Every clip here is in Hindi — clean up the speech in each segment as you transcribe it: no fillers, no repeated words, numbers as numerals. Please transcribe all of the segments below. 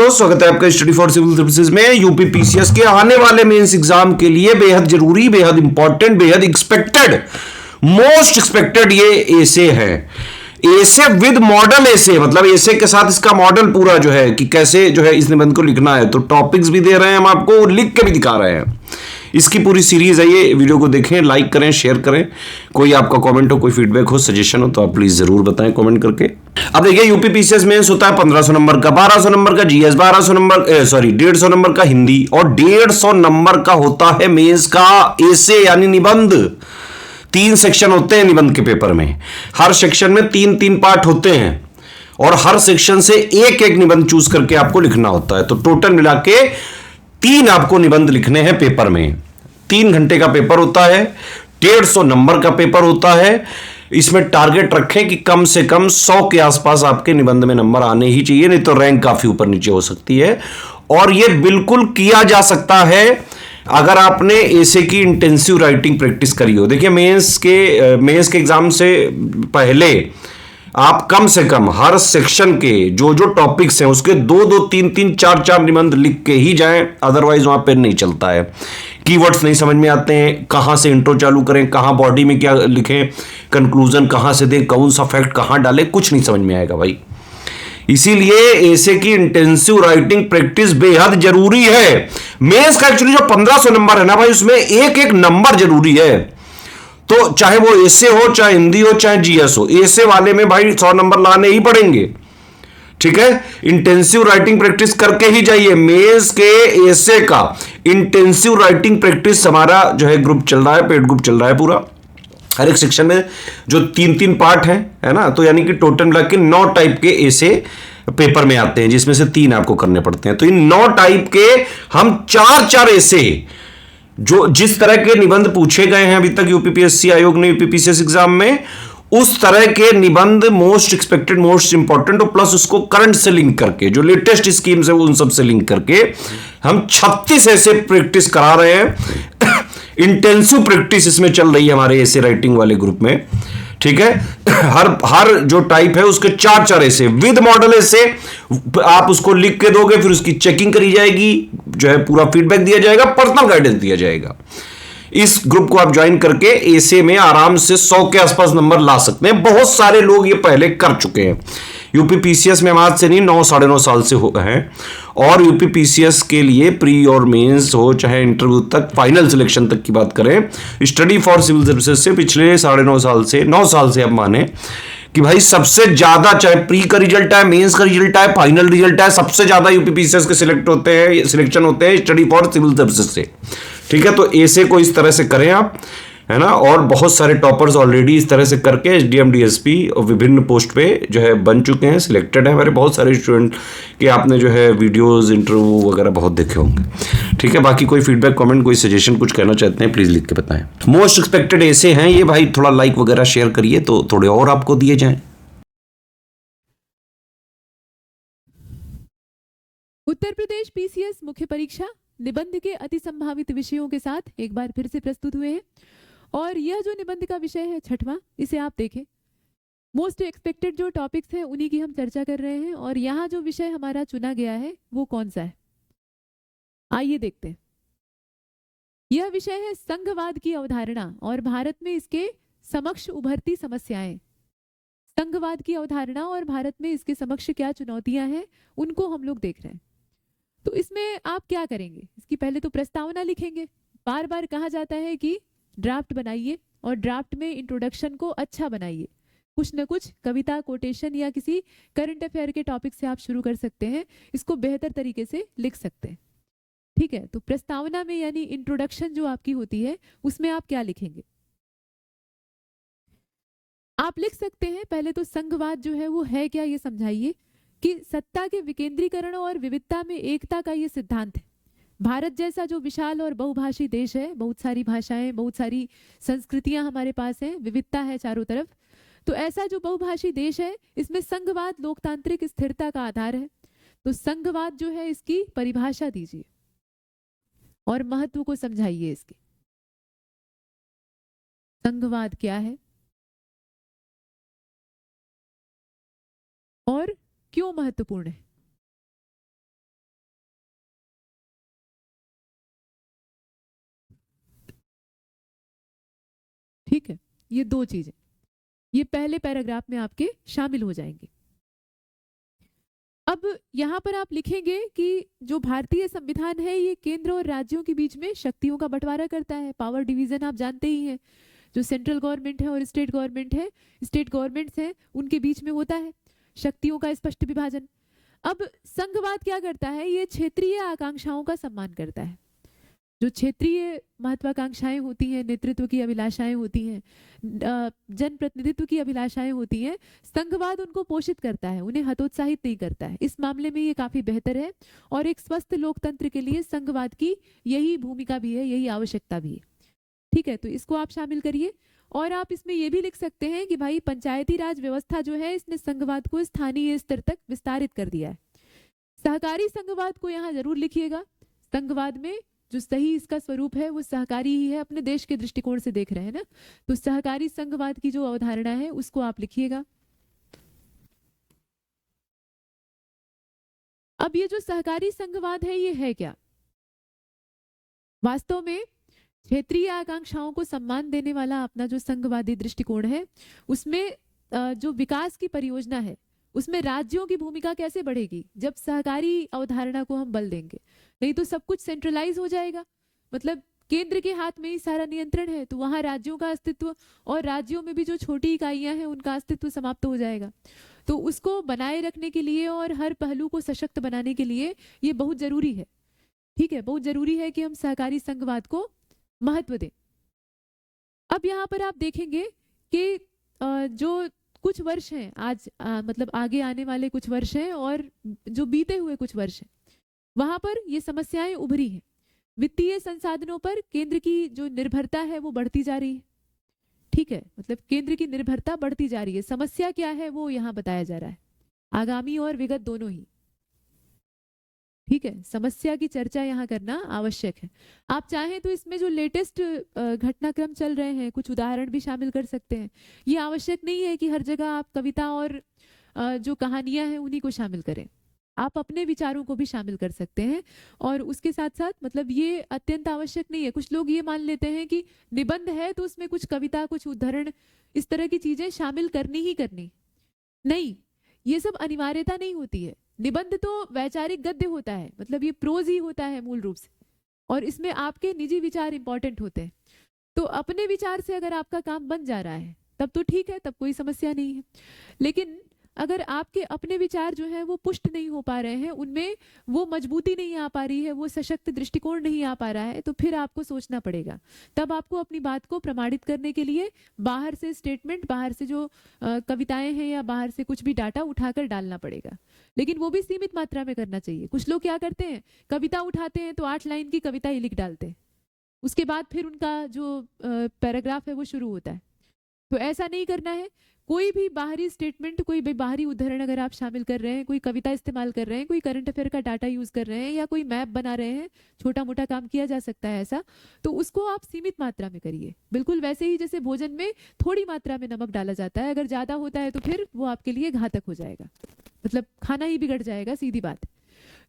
हेलो, स्वागत है आपका स्टडी फॉर सिविल सर्विसेज में। यूपी पीसीएस के आने वाले मेंस एग्जाम के लिए बेहद जरूरी, बेहद इंपॉर्टेंट, बेहद एक्सपेक्टेड, मोस्ट एक्सपेक्टेड ये एसे है। एसे विद मॉडल एसे, मतलब एसे के साथ इसका मॉडल पूरा जो है कि कैसे जो है इस निबंध को लिखना है। तो टॉपिक्स भी दे रहे हैं हम आपको, लिख के भी दिखा रहे हैं। इसकी पूरी सीरीज है ये। वीडियो को देखें, लाइक करें, शेयर करें। कोई आपका कमेंट हो, कोई फीडबैक हो, सजेशन हो तो आप प्लीज जरूर बताएं कमेंट करके। अब देखिए, यूपी पीसीएस मेंस होता है 1500 नंबर का, 1200 नंबर का जीएस, 1200 नंबर 150 नंबर का हिंदी और 150 नंबर का होता है मेंस का एसे यानी निबंध। 3 सेक्शन होते हैं निबंध के पेपर में। हर सेक्शन में 3-3 पार्ट होते हैं और हर सेक्शन से एक एक निबंध चूज करके आपको लिखना होता है। तो टोटल मिला के 3 आपको निबंध लिखने हैं पेपर में। 3 घंटे का पेपर होता है, 150 नंबर का पेपर होता है। इसमें टारगेट रखें कि कम से कम 100 के आसपास आपके निबंध में नंबर आने ही चाहिए, नहीं तो रैंक काफी ऊपर नीचे हो सकती है। और यह बिल्कुल किया जा सकता है अगर आपने एसे की इंटेंसिव राइटिंग प्रैक्टिस करी हो। देखिए, मेंस के एग्जाम से पहले आप कम से कम हर सेक्शन के जो जो टॉपिक्स हैं उसके 2-2, 3-3, 4-4 निबंध लिख के ही जाएं, अदरवाइज वहां पे नहीं चलता है। कीवर्ड्स नहीं समझ में आते हैं, कहां से इंट्रो चालू करें, कहां बॉडी में क्या लिखें, कंक्लूजन कहां से दें, कौन सा फैक्ट कहां डालें, कुछ नहीं समझ में आएगा भाई। इसीलिए एसे की इंटेंसिव राइटिंग प्रैक्टिस बेहद जरूरी है। मेंस का एक्चुअली जो 1500 नंबर है ना भाई, उसमें एक एक नंबर जरूरी है। तो चाहे वो एसे हो, चाहे हिंदी हो, चाहे जीएस हो, एसे वाले में भाई 100 नंबर लाने ही पड़ेंगे। ठीक है, इंटेंसिव राइटिंग प्रैक्टिस करके ही जाइए। मेंस के एसे का इंटेंसिव राइटिंग प्रैक्टिस हमारा जो है ग्रुप चल रहा है, पेड ग्रुप चल रहा है पूरा। हर एक सेक्शन में जो 3-3 पार्ट है ना, तो यानी कि टोटल मिला के 9 टाइप के एसे पेपर में आते हैं, जिसमें से 3 आपको करने पड़ते हैं। तो इन 9 टाइप के हम 4-4 एसे, जो जिस तरह के निबंध पूछे गए हैं अभी तक यूपीपीएससी आयोग ने यूपीपीसीएस एग्जाम में, उस तरह के निबंध मोस्ट एक्सपेक्टेड, मोस्ट इंपॉर्टेंट और प्लस उसको करंट से लिंक करके, जो लेटेस्ट स्कीम है उन सब से लिंक करके हम 36 ऐसे प्रैक्टिस करा रहे हैं। इंटेंसिव प्रैक्टिस इसमें चल रही है हमारे ऐसे राइटिंग वाले ग्रुप में। ठीक है, हर जो टाइप है उसके 4-4 ऐसे विद मॉडल ऐसे आप उसको लिख के दोगे, फिर उसकी चेकिंग करी जाएगी, जो है पूरा फीडबैक दिया जाएगा, पर्सनल गाइडेंस दिया जाएगा। इस ग्रुप को आप ज्वाइन करके एसे में आराम से 100 के आसपास नंबर ला सकते हैं। बहुत सारे लोग ये पहले कर चुके हैं। यूपी पीसीएस में हम आज से नहीं, 9-9.5 साल से हैं। और यूपी पीसीएस के लिए प्री और मेंस हो, चाहे इंटरव्यू तक, फाइनल सिलेक्शन तक की बात करें, स्टडी फॉर सिविल सर्विसेज से पिछले 9.5 साल से, 9 साल से अब माने कि भाई सबसे ज्यादा, चाहे प्री का रिजल्ट है, मेंस का रिजल्ट है, फाइनल रिजल्ट है, सबसे ज्यादा यूपी पीसीएस के सिलेक्शन होते हैं स्टडी फॉर सिविल सर्विसेज से। ठीक है, तो एसे को इस तरह से करें आप, है ना। और बहुत सारे टॉपर्स ऑलरेडी इस तरह से करके एसडीएम डीएसपी और विभिन्न पोस्ट पे जो है बन चुके हैं, सिलेक्टेड है हमारे बहुत सारे स्टूडेंट कि आपने जो है वीडियोस, इंटरव्यू वगैरह बहुत देखे होंगे। ठीक है, बाकी कोई फीडबैक, कमेंट, कोई सजेशन, कुछ कहना चाहते हैं प्लीज लिख के बताएं। मोस्ट एक्सपेक्टेड ऐसे हैं ये भाई, थोड़ा लाइक वगैरह शेयर करिए तो थोड़े और आपको दिए जाएं। उत्तर प्रदेश पीसीएस मुख्य परीक्षा निबंध के अति संभावित विषयों के साथ एक बार फिर से प्रस्तुत हुए हैं। और यह जो निबंध का विषय है 6वां, इसे आप देखें। मोस्ट एक्सपेक्टेड जो टॉपिक्स हैं उन्हीं की हम चर्चा कर रहे हैं। और यहाँ जो विषय हमारा चुना गया है वो कौन सा है, आइए देखते हैं। यह विषय है संघवाद की अवधारणा और भारत में इसके समक्ष उभरती समस्याएं। संघवाद की अवधारणा और भारत में इसके समक्ष क्या चुनौतियां हैं, उनको हम लोग देख रहे हैं। तो इसमें आप क्या करेंगे, इसकी पहले तो प्रस्तावना लिखेंगे। बार बार कहा जाता है कि ड्राफ्ट बनाइए और ड्राफ्ट में इंट्रोडक्शन को अच्छा बनाइए। कुछ न कुछ कविता, कोटेशन या किसी करंट अफेयर के टॉपिक से आप शुरू कर सकते हैं, इसको बेहतर तरीके से लिख सकते हैं। ठीक है, तो प्रस्तावना में यानी इंट्रोडक्शन जो आपकी होती है उसमें आप क्या लिखेंगे, आप लिख सकते हैं। पहले तो संघवाद जो है वो है क्या, ये समझाइए कि सत्ता के विकेंद्रीकरण और विविधता में एकता का ये सिद्धांत है। भारत जैसा जो विशाल और बहुभाषी देश है, बहुत सारी भाषाएं, बहुत सारी संस्कृतियां हमारे पास हैं, विविधता है चारों तरफ। तो ऐसा जो बहुभाषी देश है, इसमें संघवाद लोकतांत्रिक स्थिरता का आधार है। तो संघवाद जो है इसकी परिभाषा दीजिए और महत्व को समझाइए इसके। संघवाद क्या है और क्यों महत्वपूर्ण है। ठीक है, ये दो चीजें ये पहले पैराग्राफ में आपके शामिल हो जाएंगे। अब यहाँ पर आप लिखेंगे कि जो भारतीय संविधान है ये केंद्र और राज्यों के बीच में शक्तियों का बंटवारा करता है। पावर डिवीजन आप जानते ही हैं, जो सेंट्रल गवर्नमेंट है और स्टेट गवर्नमेंट है, स्टेट गवर्नमेंट्स हैं, उनके बीच में होता है शक्तियों का स्पष्ट विभाजन। अब संघवाद क्या करता है, ये क्षेत्रीय आकांक्षाओं का सम्मान करता है। जो क्षेत्रीय महत्वाकांक्षाएं होती हैं, नेतृत्व की अभिलाषाएं होती हैं, जनप्रतिनिधित्व की अभिलाषाएं होती हैं, संघवाद उनको पोषित करता है, उन्हें हतोत्साहित नहीं करता है। इस मामले में ये काफी बेहतर है और एक स्वस्थ लोकतंत्र के लिए संघवाद की यही भूमिका भी है, यही आवश्यकता भी है। ठीक है, तो इसको आप शामिल करिए। और आप इसमें ये भी लिख सकते हैं कि भाई पंचायती राज व्यवस्था जो है इसने संघवाद को स्थानीय स्तर तक विस्तारित कर दिया है। सहकारी संघवाद को यहाँ जरूर लिखिएगा। संघवाद में जो सही इसका स्वरूप है वो सहकारी ही है, अपने देश के दृष्टिकोण से देख रहे हैं ना, तो सहकारी संघवाद की जो अवधारणा है उसको आप लिखिएगा। अब ये जो सहकारी संघवाद है ये है क्या? वास्तव में क्षेत्रीय आकांक्षाओं को सम्मान देने वाला अपना जो संघवादी दृष्टिकोण है उसमें जो विकास की परियोजना है उसमें राज्यों की भूमिका कैसे बढ़ेगी, जब सहकारी अवधारणा को हम बल देंगे। नहीं तो सब कुछ सेंट्रलाइज हो जाएगा, मतलब केंद्र के हाथ में ही सारा नियंत्रण है, तो वहां राज्यों का अस्तित्व और राज्यों में भी जो छोटी इकाइयां हैं उनका अस्तित्व समाप्त हो जाएगा। तो उसको बनाए रखने के लिए और हर पहलू को सशक्त बनाने के लिए ये बहुत जरूरी है। ठीक है, बहुत जरूरी है कि हम सहकारी संघवाद को महत्व दें। अब यहाँ पर आप देखेंगे कि जो कुछ वर्ष हैं आज मतलब आगे आने वाले कुछ वर्ष हैं और जो बीते हुए कुछ वर्ष हैं वहां पर ये समस्याएं उभरी हैं। वित्तीय संसाधनों पर केंद्र की जो निर्भरता है वो बढ़ती जा रही है। ठीक है, मतलब केंद्र की निर्भरता बढ़ती जा रही है। समस्या क्या है वो यहाँ बताया जा रहा है, आगामी और विगत दोनों ही। ठीक है, समस्या की चर्चा यहाँ करना आवश्यक है। आप चाहें तो इसमें जो लेटेस्ट घटनाक्रम चल रहे हैं कुछ उदाहरण भी शामिल कर सकते हैं। ये आवश्यक नहीं है कि हर जगह आप कविता और जो कहानियां हैं उन्हीं को शामिल करें, आप अपने विचारों को भी शामिल कर सकते हैं। और उसके साथ साथ मतलब ये अत्यंत आवश्यक नहीं है। कुछ लोग ये मान लेते हैं कि निबंध है तो उसमें कुछ कविता, कुछ उदाहरण, इस तरह की चीजें शामिल करनी ही करनी। नहीं, ये सब अनिवार्यता नहीं होती है। निबंध तो वैचारिक गद्य होता है, मतलब ये प्रोज ही होता है मूल रूप से, और इसमें आपके निजी विचार इंपॉर्टेंट होते हैं। तो अपने विचार से अगर आपका काम बन जा रहा है तब तो ठीक है, तब कोई समस्या नहीं है। लेकिन अगर आपके अपने विचार जो है वो पुष्ट नहीं हो पा रहे हैं, उनमें वो मजबूती नहीं आ पा रही है, वो सशक्त दृष्टिकोण नहीं आ पा रहा है, तो फिर आपको सोचना पड़ेगा। तब आपको अपनी बात को प्रमाणित करने के लिए बाहर से स्टेटमेंट, बाहर से जो कविताएं हैं या बाहर से कुछ भी डाटा उठाकर डालना पड़ेगा। लेकिन वो भी सीमित मात्रा में करना चाहिए। कुछ लोग क्या करते हैं, कविता उठाते हैं तो 8 लाइन की कविता ही लिख डालते हैं, उसके बाद फिर उनका जो पैराग्राफ है वो शुरू होता है। तो ऐसा नहीं करना है। कोई भी बाहरी स्टेटमेंट, कोई भी बाहरी उदाहरण अगर आप शामिल कर रहे हैं, कोई कविता इस्तेमाल कर रहे हैं, कोई करंट अफेयर का डाटा यूज कर रहे हैं या कोई मैप बना रहे हैं, छोटा मोटा काम किया जा सकता है ऐसा, तो उसको आप सीमित मात्रा में करिए। बिल्कुल वैसे ही जैसे भोजन में थोड़ी मात्रा में नमक डाला जाता है, अगर ज्यादा होता है तो फिर वो आपके लिए घातक हो जाएगा, मतलब खाना ही बिगड़ जाएगा, सीधी बात।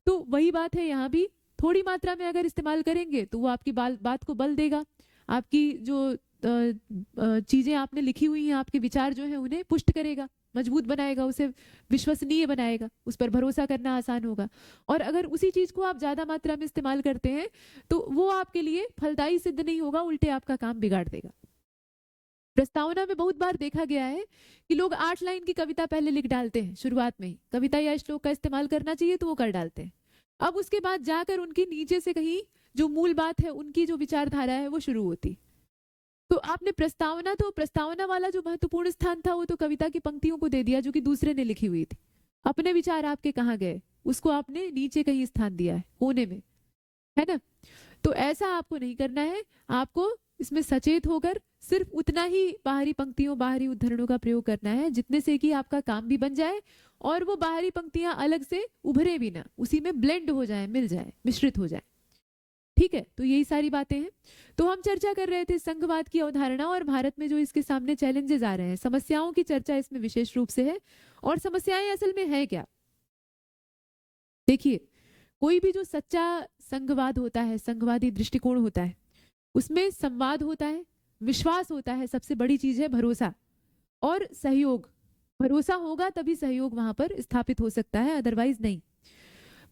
तो वही बात है यहाँ भी, थोड़ी मात्रा में अगर इस्तेमाल करेंगे तो वो आपकी बात को बल देगा, आपकी जो चीजें आपने लिखी हुई हैं, आपके विचार जो हैं उन्हें पुष्ट करेगा, मजबूत बनाएगा, उसे विश्वसनीय बनाएगा, उस पर भरोसा करना आसान होगा। और अगर उसी चीज को आप ज्यादा मात्रा में इस्तेमाल करते हैं तो वो आपके लिए फलदायी सिद्ध नहीं होगा, उल्टे आपका काम बिगाड़ देगा। प्रस्तावना में बहुत बार देखा गया है कि लोग 8 लाइन की कविता पहले लिख डालते हैं, शुरुआत में ही कविता या श्लोक का इस्तेमाल करना चाहिए तो वो कर डालते हैं। अब उसके बाद जाकर उनकी नीचे से कहीं जो मूल बात है, उनकी जो विचारधारा है वो शुरू होती। तो आपने प्रस्तावना वाला जो महत्वपूर्ण स्थान था वो तो कविता की पंक्तियों को दे दिया जो कि दूसरे ने लिखी हुई थी। अपने विचार आपके कहाँ गए, उसको आपने नीचे कहीं स्थान दिया है, कोने में, है ना। तो ऐसा आपको नहीं करना है। आपको इसमें सचेत होकर सिर्फ उतना ही बाहरी पंक्तियों, बाहरी उद्धरणों का प्रयोग करना है जितने से कि आपका काम भी बन जाए और वो बाहरी पंक्तियां अलग से उभरे भी ना, उसी में ब्लेंड हो जाए, मिल जाए, मिश्रित हो जाए। ठीक है, तो यही सारी बातें हैं। तो हम चर्चा कर रहे थे संघवाद की अवधारणा और भारत में जो इसके सामने चैलेंजेस आ रहे हैं, समस्याओं की चर्चा इसमें विशेष रूप से है। और समस्याएं असल में है क्या? देखिए, कोई भी जो सच्चा संघवाद होता है, संघवादी दृष्टिकोण होता है, उसमें संवाद होता है, विश्वास होता है, सबसे बड़ी चीज है भरोसा और सहयोग। भरोसा होगा तभी सहयोग वहां पर स्थापित हो सकता है, अदरवाइज नहीं।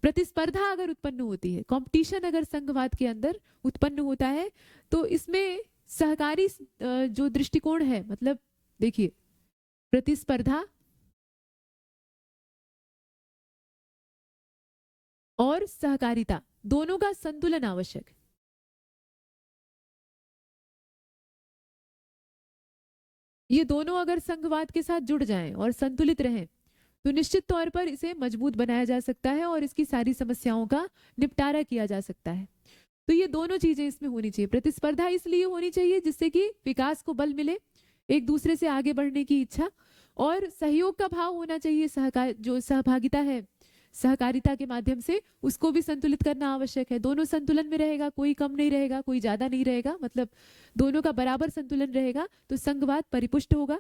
प्रतिस्पर्धा अगर उत्पन्न होती है, कंपटीशन अगर संघवाद के अंदर उत्पन्न होता है, तो इसमें सहकारी जो दृष्टिकोण है, मतलब देखिए, प्रतिस्पर्धा और सहकारिता दोनों का संतुलन आवश्यक है। ये दोनों अगर संघवाद के साथ जुड़ जाएं और संतुलित रहें तो निश्चित तौर पर इसे मजबूत बनाया जा सकता है और इसकी सारी समस्याओं का निपटारा किया जा सकता है। तो ये दोनों चीजें इसमें होनी चाहिए। प्रतिस्पर्धा इसलिए होनी चाहिए जिससे कि विकास को बल मिले, एक दूसरे से आगे बढ़ने की इच्छा, और सहयोग का भाव होना चाहिए। जो सहभागिता है सहकारिता के माध्यम से, उसको भी संतुलित करना आवश्यक है। दोनों संतुलन में रहेगा, कोई कम नहीं रहेगा, कोई ज्यादा नहीं रहेगा, मतलब दोनों का बराबर संतुलन रहेगा तो संघवाद परिपुष्ट होगा।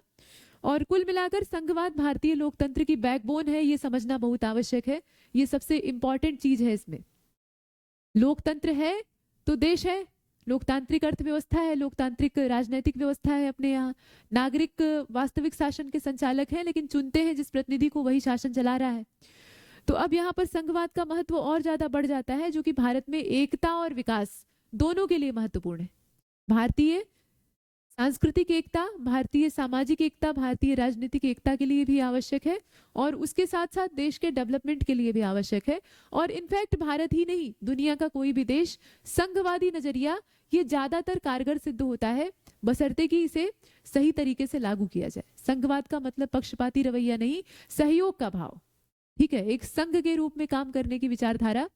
और कुल मिलाकर संघवाद भारतीय लोकतंत्र की बैकबोन है, ये समझना बहुत आवश्यक है। ये सबसे इंपॉर्टेंट चीज है इसमें। लोकतंत्र है तो देश है, लोकतांत्रिक अर्थव्यवस्था है, लोकतांत्रिक राजनीतिक व्यवस्था है अपने यहाँ। नागरिक वास्तविक शासन के संचालक हैं, लेकिन चुनते हैं जिस प्रतिनिधि को, वही शासन चला रहा है। तो अब यहाँ पर संघवाद का महत्व और ज्यादा बढ़ जाता है, जो कि भारत में एकता और विकास दोनों के लिए महत्वपूर्ण है। भारतीय सांस्कृतिक एकता, भारतीय सामाजिक एकता, भारतीय राजनीतिक एकता के लिए भी आवश्यक है, और उसके साथ साथ देश के डेवलपमेंट के लिए भी आवश्यक है। और इनफैक्ट भारत ही नहीं, दुनिया का कोई भी देश संघवादी नजरिया ये ज्यादातर कारगर सिद्ध होता है, बशर्ते कि इसे सही तरीके से लागू किया जाए। संघवाद का मतलब पक्षपाती रवैया नहीं, सहयोग का भाव, ठीक है, एक संघ के रूप में काम करने की विचारधारा।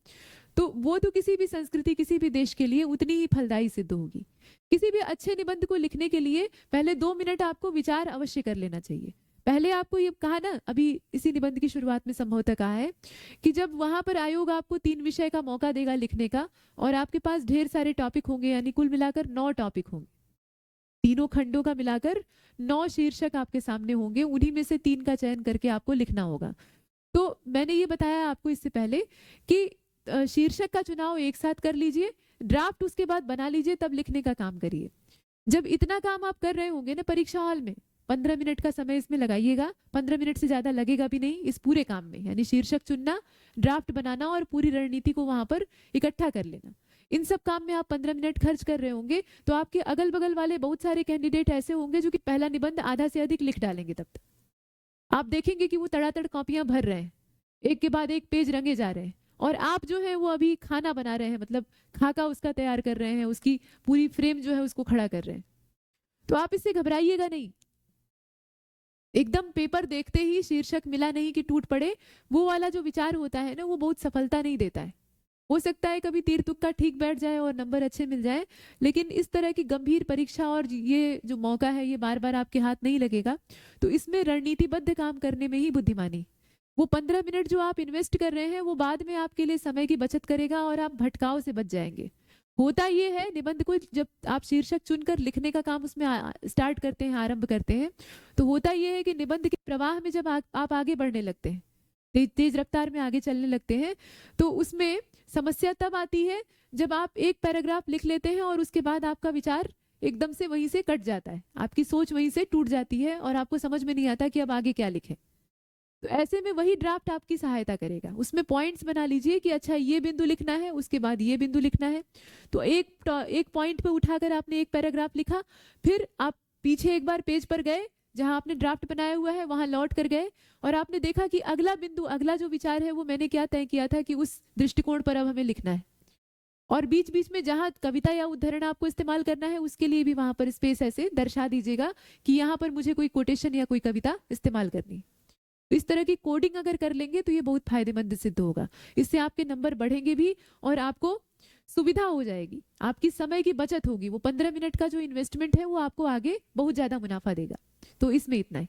तो वो तो किसी भी संस्कृति, किसी भी देश के लिए उतनी ही फलदायी सिद्ध होगी। किसी भी अच्छे निबंध को लिखने के लिए पहले 2 मिनट आपको विचार अवश्य कर लेना चाहिए। पहले आपको ये कहा ना, अभी इसी निबंध की शुरुआत में संभवतः कहा है कि जब वहां पर आयोग आपको 3 विषय का मौका देगा लिखने का, और आपके पास ढेर सारे टॉपिक होंगे, यानी कुल मिलाकर 9 टॉपिक होंगे, तीनों खंडों का मिलाकर 9 शीर्षक आपके सामने होंगे, उन्हीं में से 3 का चयन करके आपको लिखना होगा। तो मैंने ये बताया आपको इससे पहले कि शीर्षक का चुनाव एक साथ कर लीजिए, ड्राफ्ट उसके बाद बना लीजिए, तब लिखने का काम करिए। जब इतना काम आप कर रहे होंगे ना परीक्षा हॉल में, 15 मिनट का समय इसमें लगाइएगा, 15 मिनट से ज्यादा लगेगा भी नहीं इस पूरे काम में, यानी शीर्षक चुनना, ड्राफ्ट बनाना और पूरी रणनीति को वहां पर इकट्ठा कर लेना। इन सब काम में आप 15 मिनट खर्च कर रहे होंगे, तो आपके अगल बगल वाले बहुत सारे कैंडिडेट ऐसे होंगे जो कि पहला निबंध आधा से अधिक लिख डालेंगे। तब तक आप देखेंगे कि वो तड़ातड़ कॉपियां भर रहे हैं, एक के बाद एक पेज रंगे जा रहे हैं, और आप जो है वो अभी खाना बना रहे हैं, मतलब खाका उसका तैयार कर रहे हैं, उसकी पूरी फ्रेम जो है उसको खड़ा कर रहे हैं। तो आप इससे घबराइएगा नहीं, एकदम पेपर देखते ही शीर्षक मिला नहीं कि टूट पड़े, वो वाला जो विचार होता है ना, वो बहुत सफलता नहीं देता है। हो सकता है कभी तीर तुक्का ठीक बैठ जाए और नंबर अच्छे मिल जाए, लेकिन इस तरह की गंभीर परीक्षा और ये जो मौका है ये बार बार आपके हाथ नहीं लगेगा। तो इसमें रणनीतिबद्ध काम करने में ही बुद्धिमानी, वो 15 मिनट जो आप इन्वेस्ट कर रहे हैं वो बाद में आपके लिए समय की बचत करेगा और आप भटकाव से बच जाएंगे। होता ये है, निबंध को जब आप शीर्षक चुनकर लिखने का काम उसमें स्टार्ट करते हैं, आरंभ करते हैं, तो होता ये है कि निबंध के प्रवाह में जब आप आगे बढ़ने लगते हैं, तेज रफ्तार में आगे चलने लगते हैं, तो उसमें समस्या तब आती है जब आप एक पैराग्राफ लिख लेते हैं और उसके बाद आपका विचार एकदम से वहीं से कट जाता है, आपकी सोच वहीं से टूट जाती है और आपको समझ में नहीं आता कि अब आगे क्या लिखें। तो ऐसे में वही ड्राफ्ट आपकी सहायता करेगा। उसमें पॉइंट्स बना लीजिए कि अच्छा ये बिंदु लिखना है, उसके बाद ये बिंदु लिखना है। तो एक पॉइंट पे उठाकर आपने एक पैराग्राफ लिखा, फिर आप पीछे एक बार पेज पर गए जहां आपने ड्राफ्ट बनाया हुआ है, वहां लौट कर गए और आपने देखा कि अगला बिंदु, अगला जो विचार है वो मैंने क्या तय किया था कि उस दृष्टिकोण पर अब हमें लिखना है। और बीच बीच में जहां कविता या उद्धरण आपको इस्तेमाल करना है उसके लिए भी वहां पर स्पेस ऐसे दर्शा दीजिएगा कि यहाँ पर मुझे कोई कोटेशन या कोई कविता इस्तेमाल करनी। इस तरह की कोडिंग अगर कर लेंगे तो ये बहुत फायदेमंद सिद्ध होगा। इससे आपके नंबर बढ़ेंगे भी और आपको सुविधा हो जाएगी, आपकी समय की बचत होगी। वो 15 मिनट का जो इन्वेस्टमेंट है वो आपको आगे बहुत ज्यादा मुनाफा देगा। तो इसमें इतना ही।